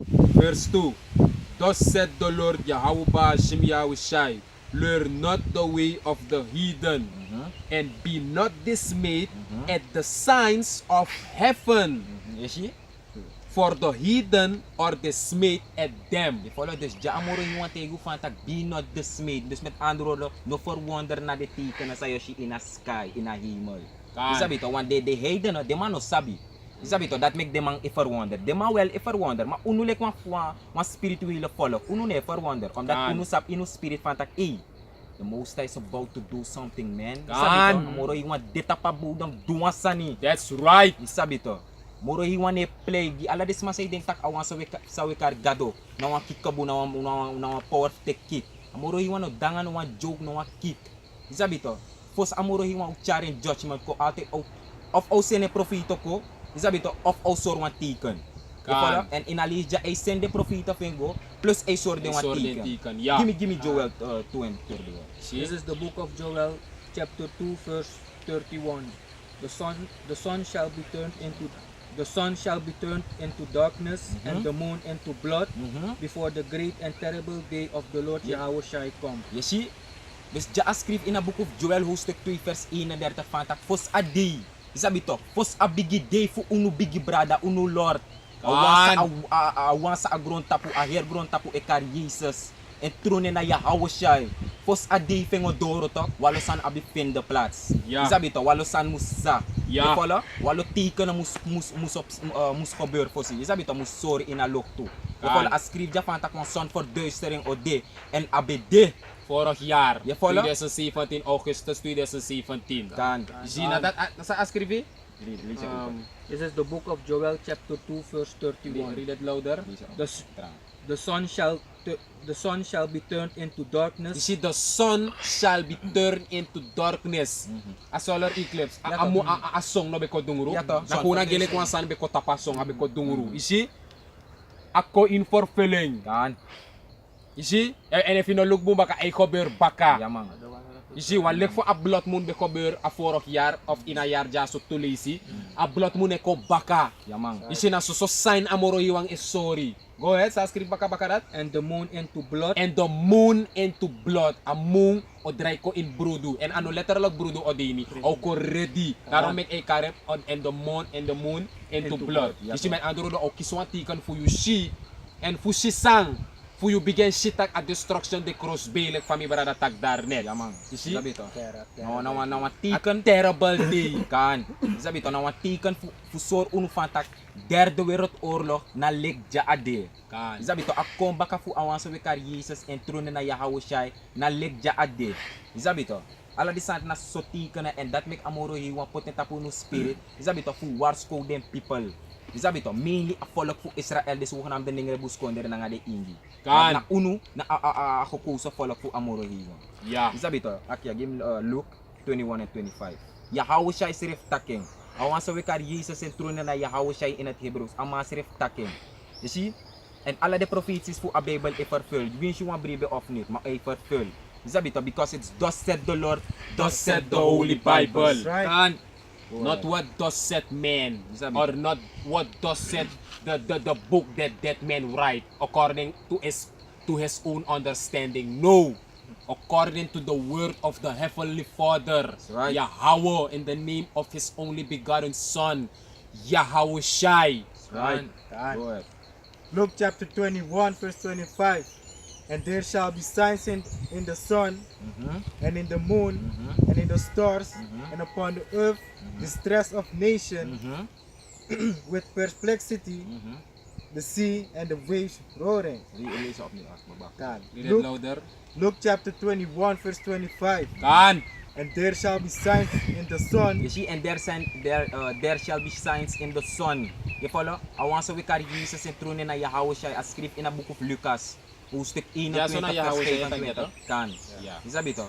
Verse 2. Thus said the Lord Yahweh Shem Yahushai, learn not the way of the heathen, and be not dismayed at the signs of heaven. You see? For the heathen are dismayed at them. Je follow dus ja amoro you want tegen van tak be not dismayed. Dus met andere woorden, no verwonder naar de tekenen sa yoshi in a sky, in a hemel. Kan. Je sabi to, want de heidenen, de man no sabi. Je sabi to, dat make de man verwonder. De man wel verwonder, maar unu lek wan spirituele volk. Unu ne verwonder, omdat Kan. unu sap inu spirit van tak, hey, the Most High is about to do something, man. Je Kan. sabi to, amoro you want dit apa budang duwa sani. That's right. Je sabi to. Moro hi wane play gi ala des masay ding tak awan sa wekar gado na wan kick kabu na wan power take kick. Amoro hi wan dangan wan joke na wan kick. Isabi to. Fos amoro hi wan challenge judgment ko ate of sene profito ko. Isabi to of sor wan teken. Kan. En in alija ay sende profito fingo plus ay sor de wan teken. Yeah. Give me Joel 2 and 3. This is the book of Joel, chapter 2, verse 31. The sun shall be turned into darkness, and the moon into blood, before the great and terrible day of the Lord Yahweh shall come. You see? Dus ja schreef in het boek of Joel hoofdstuk 2 vers 31 van tak fos a day. Isabi to, fos a bigi day fu unu bigi brada, unu Lord. Awan sa agron tapu, a her gron tapu ekar Jesus. En trone na Yahweh shall. Fos a day fengo doro to, walo san abi fin de plats. Ja. Isabi to, walo san musa. Ja. Je follow? Walo teken na mus gebeur fosi. Isabi to, mus sorry in a lok toe. Je Kan. follow? A schreef ja van tak van son verduistering o de. En abede. Vorig jaar. Je follow? 2017, Augustus 2017. Kan. Zie na dat sa ascrivi? This is the book of Joel, chapter 2, verse 31. Read it louder. The sun shall be turned into You darkness. see, the sun shall be turned into darkness. A solar eclipse. A song no beko dunguru. Ja, to. Na kuna gele kwa san beko tapasong a beko dunguru. You see? Ako in forfilling. Kan. You see? En if you no look mo baka ay cover baka. Ja man. You see, wan lek voor a blood moon beko ber a vorig jaar of in a jaar ja so tulisi. A blood moon eko baka. Ja man. You see na so sign amoro iwang is sorry. Go ahead, sa script baka dat. And the moon into blood. And the moon into blood. A moon o dry ko in brudu. And ano literal brudu o dini. O ko ready. Daarom make a karep on and the moon into blood. You see man andro do o kiswan tikan fu you see and fu si sang. Fu you begin shitak a destruction de cross belek fami barada tag darnet. Ja man. You see? Sabi to. No, Na wan A tiken terrible day. kan. Sabi to na wan tiken fu sor unu fantak derde wereldoorlog na legja ade. Kan. Sabi to akkom baka fu awan sa wekar Jesus en trone na Yahweh shai na legja ade. Sabi to ala di sant na soti kana and that make amoro hi wan potenta pu no spirit. Sabi to fu wars ko them people. Sabi to mainly a follow fu Israel des wo kanam de ningre buskonder na nga de indi. Kan. Na unu na ako ko sa follow fu amoro hi wan. Yeah. Sabi to akya give Luke 21 and 25. Yahweh shai sirif taking. Awan sa wekar Jesus en trone na Yahweh shai in het Hebrews ama sirif taking. You see? And alle de prophecies fu a Bible e vervuld. Wins you wan bribe of niet, maar e vervuld. Sabi to because it's thus said the Lord, Thus said the Holy Bible. Right. Kan. Not what thus said man, Sabi. or not what thus said the book that man write according to his own understanding. No, according to the word of the Heavenly Father, right. Yahweh, in the name of His only begotten Son, Yahweh Shai. Right. Kan. Go ahead. Luke chapter 21, verse 25. And there shall be signs in the sun, and in the moon, and in the stars, and upon the earth, distress of nation, with perplexity, the sea and the waves roaring. Lees opnieuw as babak. Kan. Read it louder. Luke chapter 21, verse 25. Kan. And there shall be signs in the sun, You see, and there shall be signs in the sun. You follow? Awan sa wekar Jesus en trone na Yahweh shai as script in a book of Lucas. Hoofdstuk 21 Ja, so na Yahweh shai etag niya to? Kan. Yeah. Sabi to.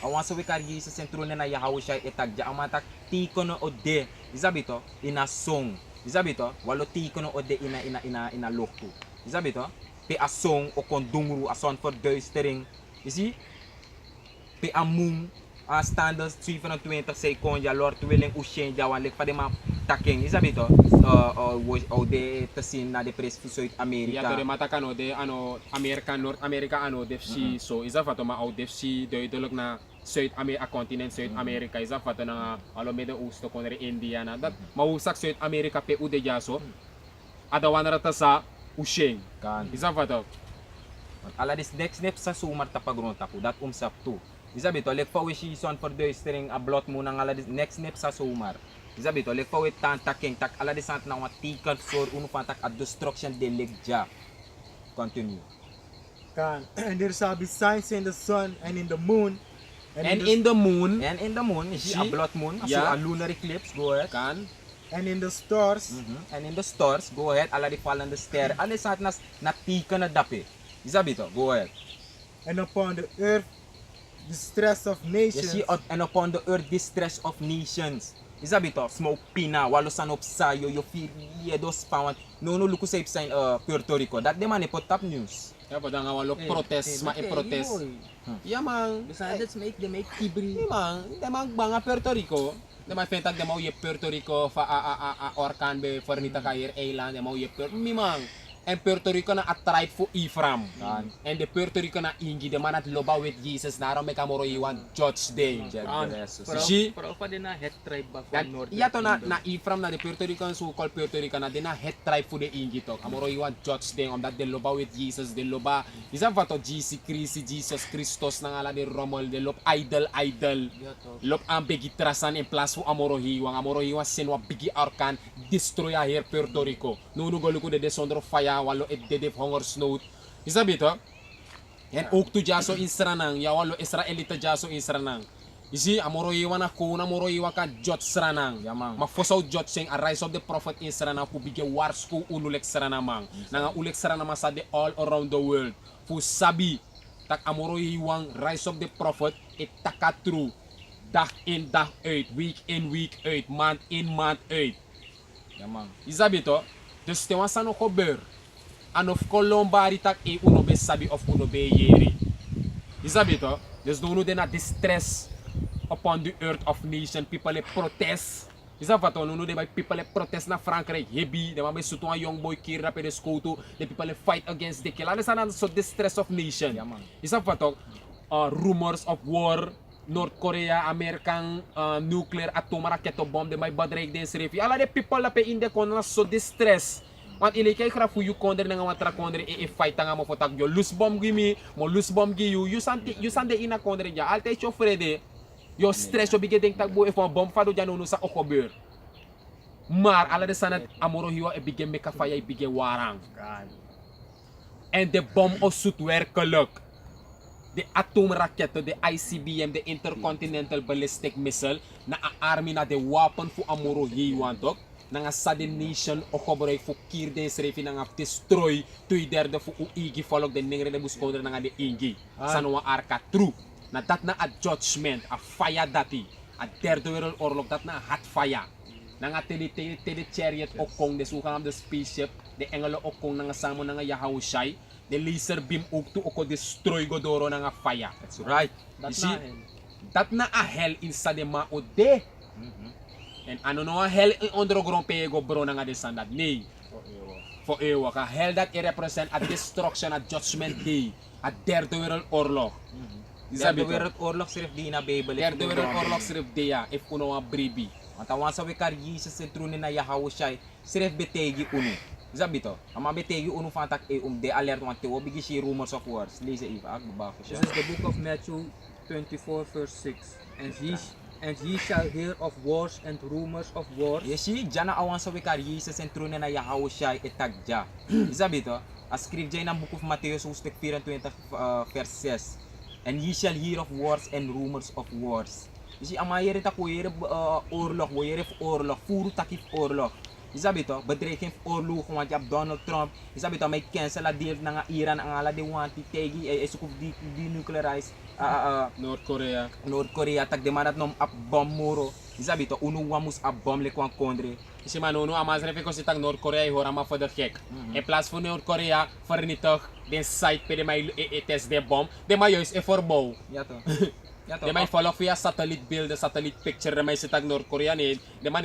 Awan sa wekar Jesus en trone na Yahweh shai etagja amatak tikono ode. Sabi to ina song. Sabi to walo tikono ode ina lokto. Sabi to pe a song o kon dungru a son verduistering. You see? Pe a moon a standards 27 say kon ja Lord willing u change ja wan lek pa de ma tantaking, isabi to, o de tasin na de pres fu Zuid-Amerika. Ja, de matakano de Amerika, Noord-Amerika def si so isa fato ma au def si duidelijk na Zuid-Amerika continent Zuid-Amerika isa fato na alo Midden-Oosten kon India na dat mausak Zuid-Amerika pe ude jaso adawan rata sa Usheng. Kan. Isa fato. Ala dis next step sa sumar tapagronta ko, dat umsap to. Isabi to, lekpa we si son for the string ablot mo nang ala dis next step sa sumar. Isabi to, lekpa we tantaking tak ala dis sant na watikan for uno fantak at destruction de legja. Continue. Kan. And there shall be signs in the sun and in the moon. And in the moon And in the moon, is See? a blood moon, so Yeah. a lunar eclipse, go ahead. kan and in the stars. And in the stars, go ahead, ala di fall on the stair. Ala sa nas natika na dapi. Isabi to, go ahead. And upon the earth the stress of You nations. see, and upon the earth, distress of nations. Isabi to, smoke pina, walo sanop sayo, yo feel yedos pawan. No, luku sa ipsain Puerto Rico. That man put top news. ya pada nga walo protest ma protest. Ya mang Besides, they make Ibri. Di mang, mga Puerto Rico. Di mang fentag de mau ye Puerto Rico fa orkan be fornita kair eiland de mau ye Puerto and Puerto Rico na a tribe fu Ephraim. And the Puerto Rico na ingi de manat loba with Jesus na ro me kamoro iwan Judge Day. Si Pero pa din na head tribe ba for Yan, Northern iya to na Kingdom. Ephraim na the Puerto Rican so called Puerto Rican na din na head tribe fu de ingi to. Kamoro iwan Judge Day on that de loba with Jesus de loba. Isa fa to Jesus Christos na ngala de Romol de lob idol. Yeah, to. Lop ang bigi trasan en plus fu Amoro hiwang sinwa bigi arkan destroy a here Puerto Rico. Nuno golu ko de desondro fire walo et de hunger snow. Isa bito? Yan ook tu jaso insranang ya walo Israelita jaso insranang. Isi amoro hiwang ako na amoro hiwang ka jot sranang. Yamang. Mafosaw jot sing a rise of the prophet insranang fu bigi wars ko unulek sranamang. Nanga ulek sranamang sa de all around the world. Fu sabi tak amoro hiwang rise of the prophet it taka true. Dag in dag uit, week in week uit, month in month uit. Yamang. Isabi to, dus te wan sano kober. Anof kolombari tak e uno be sabi of uno be yeri. Isabi to, dus no de na distress upon the earth of nation, people e protest. Isabi to, no de by people e protest na Frankrijk, hebi, de man be suto an young boy kira pe de skoto, de people e fight against the kill. Ano sana so distress of nation. Yaman. Isabi to, rumors of war, North Korea, American nuclear atom raketo bomb de may badreg den srefi. Ala de people la pe inde kon na so distress. Want ili kay kra fu yu konder nga watra konder e fight nga mo fotak yo loose bomb gimi, mo loose bomb gi you sante ina konder ja. Alte cho frede. Yo stress yo bige denk tak bo e fo bomb fado ja no sa okobeur. Maar ala de sanat amoro hiwa e bige meka faya e bige warang. En de bomb o soet werkelijk. De atoomraketten, de ICBM, de Intercontinental Ballistic Missile, na a army na de wapen fu amoro hiwan tok. Na nga sudden nation o koboray fu kier den srefi na nga destroy 2/3 fu uigi folok de ningre de buskonder na nga de ingi. Sanwa arka true. Na dat na a judgment, a fire dati, a derde wereldoorlog dat na a hot fire. Na nga tele chariot o kong de sukang of the spaceship, de engelo o kong na nga samo na nga Yahushai, de laser beam uktu o ko destroy godoro na nga fire. That's right. You That's see, na hell. dat na a hell inside the mao de. En ano no a hell in underground pego bro na nga de standard. Nee. For ewa ka hell that it represent a destruction, a judgment day, a derde wereldoorlog. Sabi Isabi to. orlok sirif di na bebalik. Derde wereldoorlog sirif deya if uno a bribi. Matawan sa wikar Jesus sentro ni na Yahushai, sirif betegi uno. Sabi to, ama betegi uno fantak e de alert wan te obigi si rumors of wars. Lisa Eva, agbaba ko This siya. is the book of Matthew 24 verse 6. And ye shall hear of wars and rumors of wars. Yesi, dyan na awan sa wikar Jesus sentro ni na Yahushai etagja. Sabi to, as script dyan ng book of Matthew, sustek 24 verses. And ye shall hear of wars and rumors of wars. Yesi, amayere ta ko yere orlok, woyere orlok, furu takif orlok. Isabi to, bedreiging oorlog want je Donald Trump. Isabi to, may cancel a deal na nga Iran ang ala de want tegi sukuf di denuclearize North Korea. North Korea tag de manat nom ap bom muro. Isabi to, unu wamus ap bom le kwang kondre. Isi manuno amas refi ko sitang North Korea i hora ma for the gek. En plaats van North Korea vernietig den site pe de may test de bom. De mayois e for bow. Ja to. De may follow via satellite beeld, satellite picture de may sitag North Korea ni. De man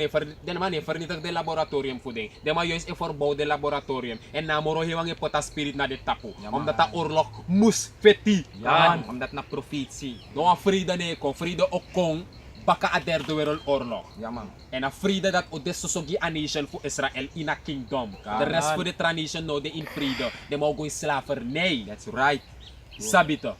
e vernietig de laboratorium voor ding. De man juist e verbouw de laboratorium. En namoro hiwang e pota spirit na de tapu. Ja, man. Omdat ta oorlog moes feti. Yan, omdat na profetie. No a vrede ne kon, vrede ook kon. Baka a derde wereldoorlog. Ja man. En a vrede dat o desosogi a nation voor Israël in a kingdom. Kan. De rest voor de transition no de in vrede. De mogen in slavernij. That's right. Sabito.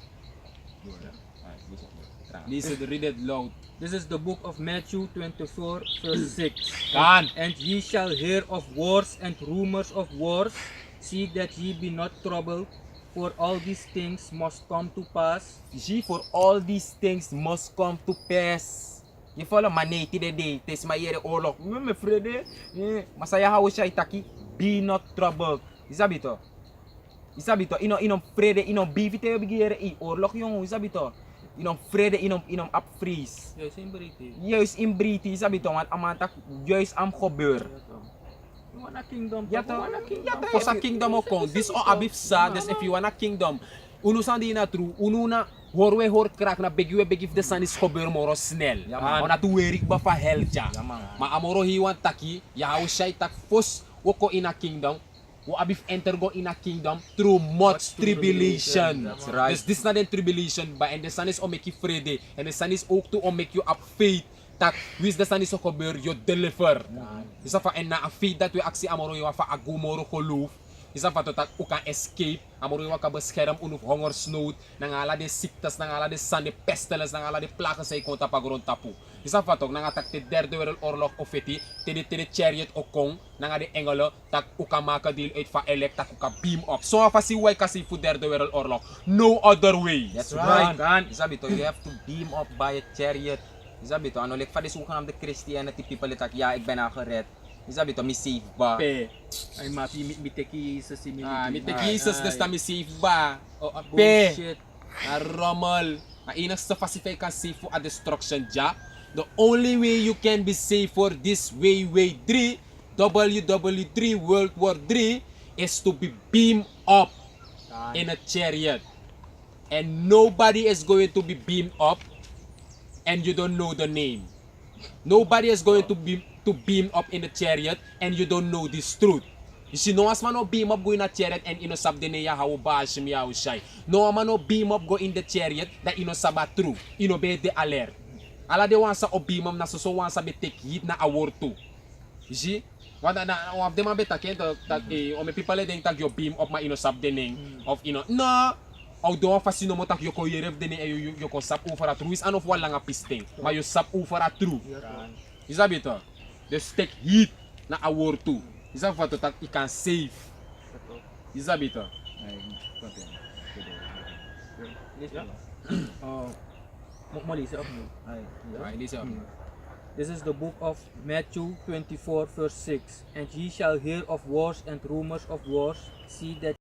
Listen, read it loud. This is the book of Matthew 24, verse 6. Kan. And ye shall hear of wars and rumors of wars. See that ye be not troubled, for all these things must come to pass. Zie, for all these things must come to pass. Je follow maneti de day. Tes ma yere oorlog. Me vrede. Masaya hou siya itaki. Be not troubled. Isabito. Isabito. Inom vrede. Inom bivite bigere i oorlog yung. Isabito. Inom vrede. Inom upfreeze. Ja, same beriti. Juist in Briti. Isabito. Want amantak. Juist am gebeur. You want a kingdom? Ja, Papa, to. want a kingdom? Ja, to. For sa kingdom o kong, this o abif sa, des if you want a kingdom, uno sa di na true, uno na hor crack na begif de san is gebeur moro snel. Ja, man. O na tu werik ba fa hell ja. Ja, man. Ma amoro hiwan taki, ya hau shay tak fos woko in a kingdom, wo abif enter go in a kingdom through much tribulation. That's right. Dus this na den tribulation ba, and the sun is o make you vrede, and the sun is ook to o make you up faith. Tak, wis de san is o gebeur, you deliver. Isa fa en na a faith dat we aksi amoro hiwan fa agumoro koloof. Isa fa to tak u kan escape, amoro hiwan ka bescherm unuf hongersnood, nangala de ziektes, nangala de san, de pestilence, nangala de plagen sa ikonta pagron tapu. Isa fa to nangatak de derde wereldoorlog of feti, tede chariot o kong, nanga de engelen, tak u kan maken deel uit van elect, tak u kan beam up. So fa si way kasi voor derde wereldoorlog. No other way. That's Right. right. Kan. Isabito, you have to beam up by a chariot. Isabito, ano, like, van de zogenaamde Christianity people, tak, ja, ik ben al gered. Isabito, mi safe ba? Pe. Ay, mapi, miteki sa similitude. Mi te Jesus des ta mi safe ba? O pe. Bullshit. Na rommel. Na inas sa facify kan safe for a destruction ja. The only way you can be safe for this way 3, WW3 World War 3 is to be beamed up in a chariot. And nobody is going to be beamed up and you don't know the name. Nobody is going to beam up in the chariot and you don't know this truth. You see, no as man no beam up go in a chariot and ino sab din niya how bashim ya shy. No man no beam up go in the chariot that ino saba true. Ino be the alert. Ala de wansa o beam up na so wansa be take hit na award too. You see? Wanda na of them be take that o me people denk tag yo beam up ma ino sab din of ino. No. Although fascino mo tak yo ko yerev din yo ko sap over a true is ano wala nga pisting. Ma yo sap over a true. Isabito. The stick heat na award too. Isabito tak I can save. Isabito. Malisa up mo. Right, listen. This is the book of Matthew 24, verse 6. And ye shall hear of wars and rumors of wars. See that